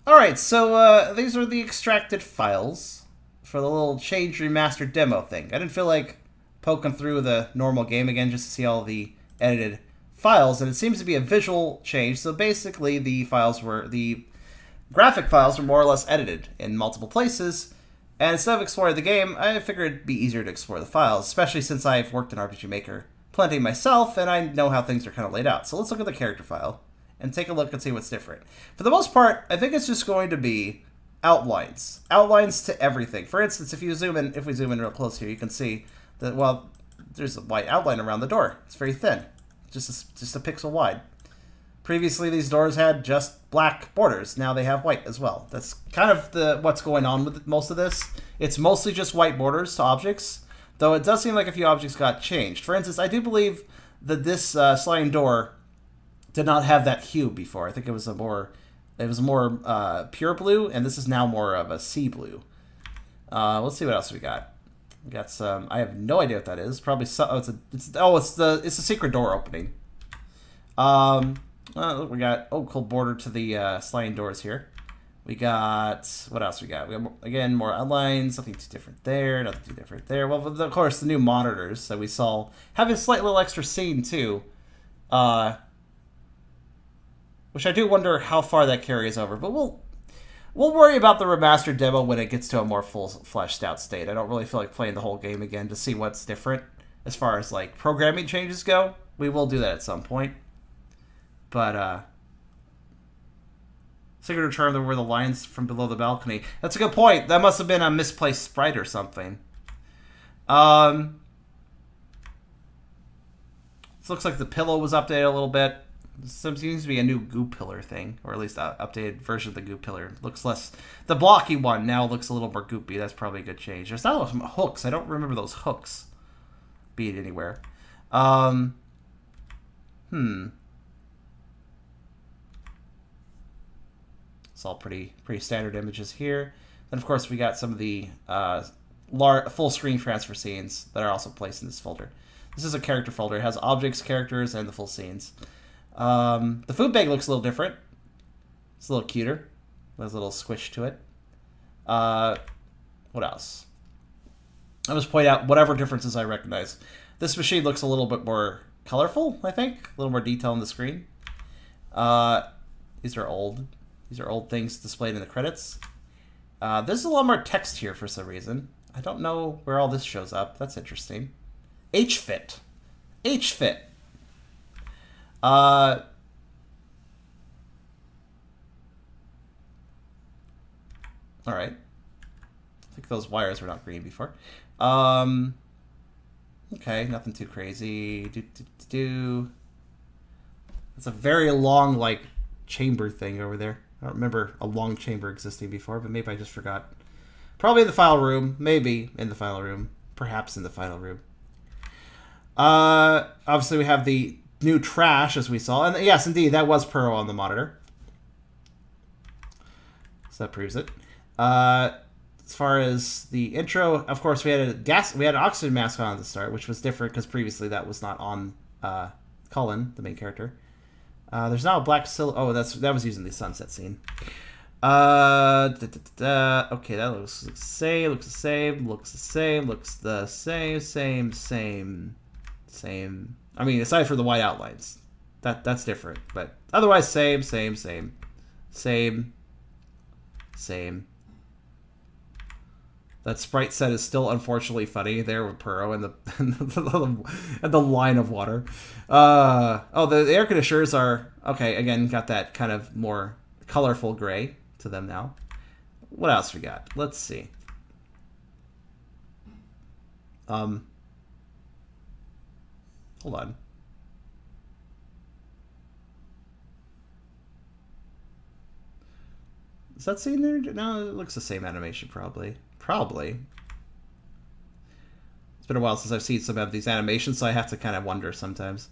Alright, so these are the extracted files for the little change remastered demo thing. I didn't feel like poking through the normal game again just to see all the edited files, and it seems to be a visual change. So basically the graphic files were more or less edited in multiple places, and instead of exploring the game, I figured it'd be easier to explore the files, especially since I've worked in RPG Maker plenty myself, and I know how things are kind of laid out. So let's look at the character file and take a look and see what's different. For the most part, I think it's just going to be outlines. Outlines to everything. For instance, if we zoom in real close here, you can see that, well, there's a white outline around the door. It's very thin, just a pixel wide. Previously, these doors had just black borders. Now they have white as well. That's kind of what's going on with most of this. It's mostly just white borders to objects, though it does seem like a few objects got changed. For instance, I do believe that this sliding door did not have that hue before. I think it was more pure blue, and this is now more of a sea blue. Let's see what else we got. We got some. I have no idea what that is. Probably it's the secret door opening. Look, we got cool border to the sliding doors here. We got, what else we got? We got, again, more outlines, nothing too different there, nothing too different there. Well, of course, the new monitors that we saw have a slight little extra scene, too. Which I do wonder how far that carries over, but we'll worry about the remastered demo when it gets to a more full fleshed out state. I don't really feel like playing the whole game again to see what's different as far as, like, programming changes go. We will do that at some point. But, signature charm, there were the lines from below the balcony. That's a good point. That must have been a misplaced sprite or something. This looks like the pillow was updated a little bit. This seems to be a new goo pillar thing, or at least an updated version of the goo pillar. Looks less... The blocky one now looks a little more goopy. That's probably a good change. There's not some hooks. I don't remember those hooks being anywhere. It's all pretty standard images here. Then, of course, we got some of the full screen transfer scenes that are also placed in this folder. This is a character folder. It has objects, characters, and the full scenes. The food bag looks a little different. It's a little cuter. There's a little squish to it. What else? I'll just point out whatever differences I recognize. This machine looks a little bit more colorful, I think. A little more detail on the screen. These are old. These are old things displayed in the credits. There's a lot more text here for some reason. I don't know where all this shows up. That's interesting. HFit. HFit. Alright. I think those wires were not green before. Okay, nothing too crazy. It's a very long, like, chamber thing over there. I don't remember a long chamber existing before, but maybe I just forgot. Probably in the file room. Maybe in the file room. Perhaps in the final room. Obviously, we have the new trash, as we saw. And yes, indeed, that was Pearl on the monitor. So that proves it. As far as the intro, of course, we had an oxygen mask on at the start, which was different because previously that was not on Cullen, the main character. There's now a black silhouette. Oh, that was using the sunset scene. Okay, that looks the same. Looks the same. Looks the same. Looks the same. Same. I mean, aside from the white outlines, that's different. But otherwise, same. That sprite set is still unfortunately funny there with Puro and the line of water. The air conditioners are okay. Again, got that kind of more colorful gray to them now. What else we got? Let's see. Hold on. Is that scene there? No, it looks the same animation, probably. It's been a while since I've seen some of these animations, so I have to kind of wonder sometimes.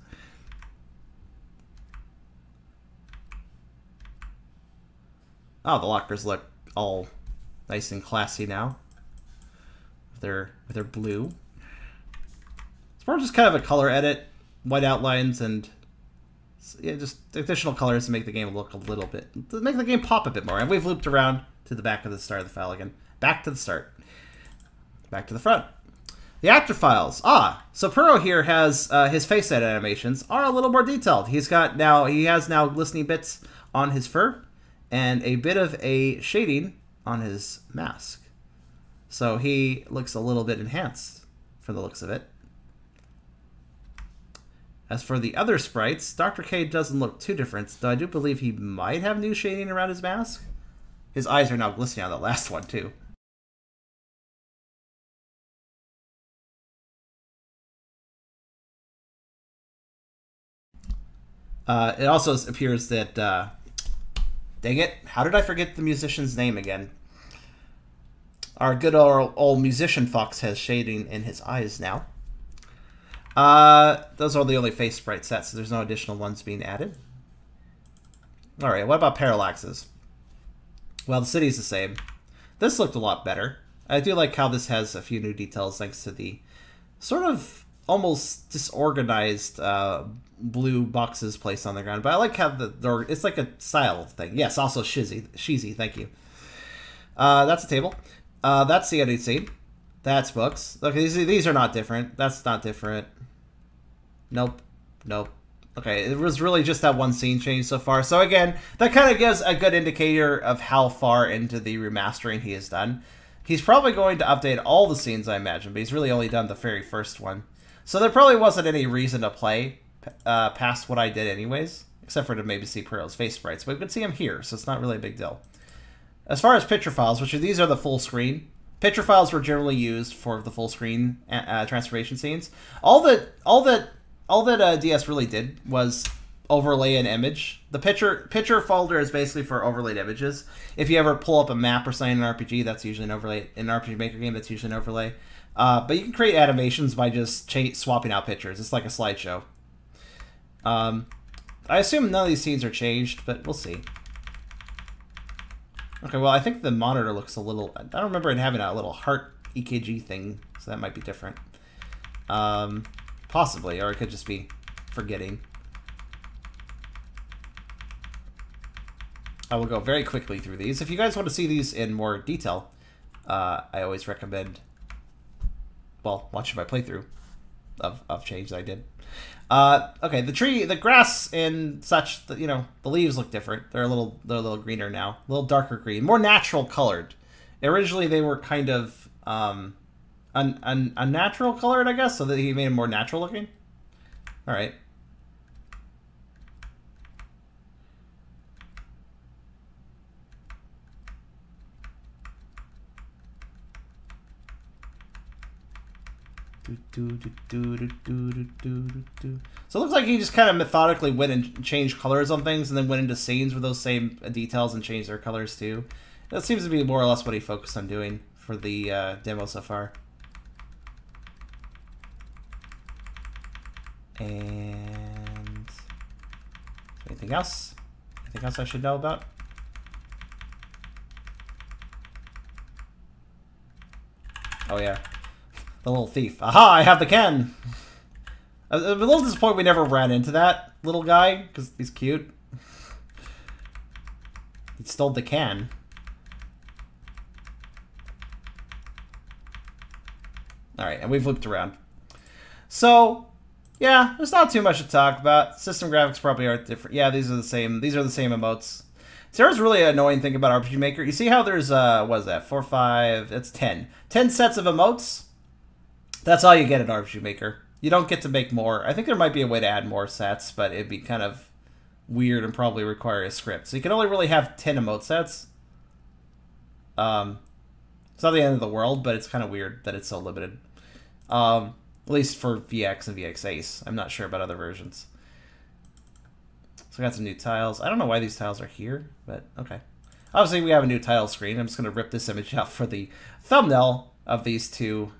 Oh, the lockers look all nice and classy now. They're blue. It's more just kind of a color edit, white outlines, and Yeah, just additional colors to make the game look a little bit, to make the game pop a bit more. And we've looped around to the back of the start of the file again. Back to the start. Back to the front. The actor files. So Puro here has his face set animations are a little more detailed. He has now glistening bits on his fur and a bit of a shading on his mask. So he looks a little bit enhanced from the looks of it. As for the other sprites, Dr. K doesn't look too different, though I do believe he might have new shading around his mask. His eyes are now glistening on the last one, too. It also appears that... dang it, how did I forget the musician's name again? Our good old musician Fox has shading in his eyes now. Those are the only face sprite sets, so there's no additional ones being added. Alright, what about parallaxes? Well, the city's the same. This looked a lot better. I do like how this has a few new details thanks to the sort of almost disorganized blue boxes placed on the ground. But I like how it's like a style thing. Yes, also cheesy, thank you. That's a table. That's the editing scene. That's books. Look, these are not different. That's not different. Nope. Okay, it was really just that one scene change so far. So again, that kind of gives a good indicator of how far into the remastering he has done. He's probably going to update all the scenes, I imagine, but he's really only done the very first one. So there probably wasn't any reason to play past what I did anyways, except for to maybe see Pearl's face sprites. But we could see him here, so it's not really a big deal. As far as picture files, these are the full screen. Picture files were generally used for the full screen transformation scenes. All that DS really did was overlay an image. The picture folder is basically for overlaid images. If you ever pull up a map or something in an RPG, that's usually an overlay. In an RPG Maker game, that's usually an overlay. But you can create animations by just swapping out pictures. It's like a slideshow. I assume none of these scenes are changed, but we'll see. Okay, well, I think the monitor looks a little... I don't remember it having a little heart EKG thing, so that might be different. Possibly, or it could just be forgetting. I will go very quickly through these. If you guys want to see these in more detail, I always recommend, well, watching my playthrough of change that I did. Okay, the grass and such, the leaves look different. They're a little greener now, a little darker green, more natural colored. Originally, they were kind of unnatural colored, I guess, so that he made them more natural looking. All right. So it looks like he just kind of methodically went and changed colors on things and then went into scenes with those same details and changed their colors too. That seems to be more or less what he focused on doing for the demo so far. And anything else? Anything else I should know about? Oh yeah. The little thief. Aha, I have the can! I'm a little disappointed we never ran into that little guy, because he's cute. He stole the can. Alright, and we've looped around. So, yeah, there's not too much to talk about. System graphics probably aren't different. Yeah, these are the same emotes. So here's a really annoying thing about RPG Maker. You see how there's, what is that, 4, 5, that's 10. 10 sets of emotes? That's all you get at RPG Maker. You don't get to make more. I think there might be a way to add more sets, but it'd be kind of weird and probably require a script. So you can only really have 10 emote sets. It's not the end of the world, but it's kind of weird that it's so limited. At least for VX and VX Ace. I'm not sure about other versions. So I got some new tiles. I don't know why these tiles are here, but okay. Obviously, we have a new tile screen. I'm just going to rip this image out for the thumbnail of these two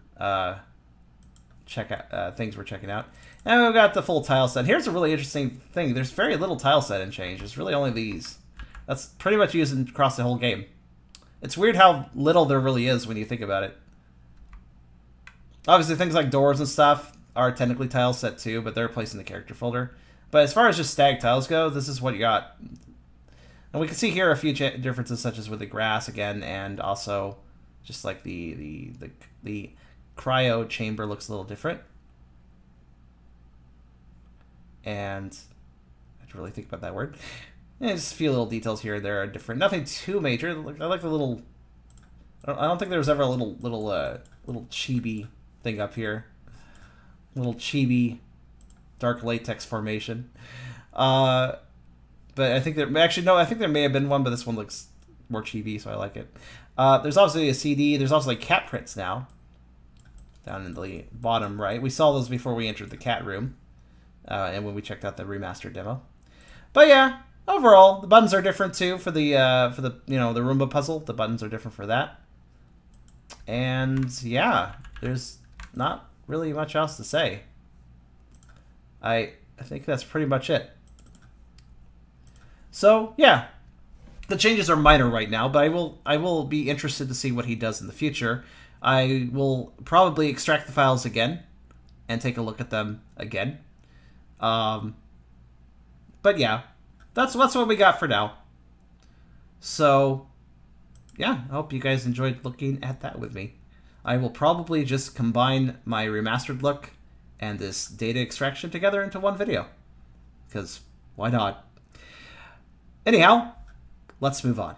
things we're checking out. And we've got the full tile set. Here's a really interesting thing. There's very little tile set and change. There's really only these. That's pretty much used across the whole game. It's weird how little there really is when you think about it. Obviously, things like doors and stuff are technically tile set too, but they're placed in the character folder. But as far as just static tiles go, this is what you got. And we can see here a few differences, such as with the grass again, and also just like the cryo chamber looks a little different. And I have to really think about that word. And just a few little details here and there are different. Nothing too major. I like the little. I don't think there was ever a little chibi thing up here. Little chibi dark latex formation. But I think there actually no. I think there may have been one, but this one looks more chibi, so I like it. There's obviously a CD. There's also like cat prints now. Down in the bottom right, we saw those before we entered the cat room, and when we checked out the remastered demo. But yeah, overall the buttons are different too for the the Roomba puzzle. The buttons are different for that. And yeah, there's not really much else to say. I think that's pretty much it. So yeah, the changes are minor right now, but I will be interested to see what he does in the future. I will probably extract the files again and take a look at them again. But yeah, that's what we got for now. So yeah, I hope you guys enjoyed looking at that with me. I will probably just combine my remastered look and this data extraction together into one video. Because why not? Anyhow, let's move on.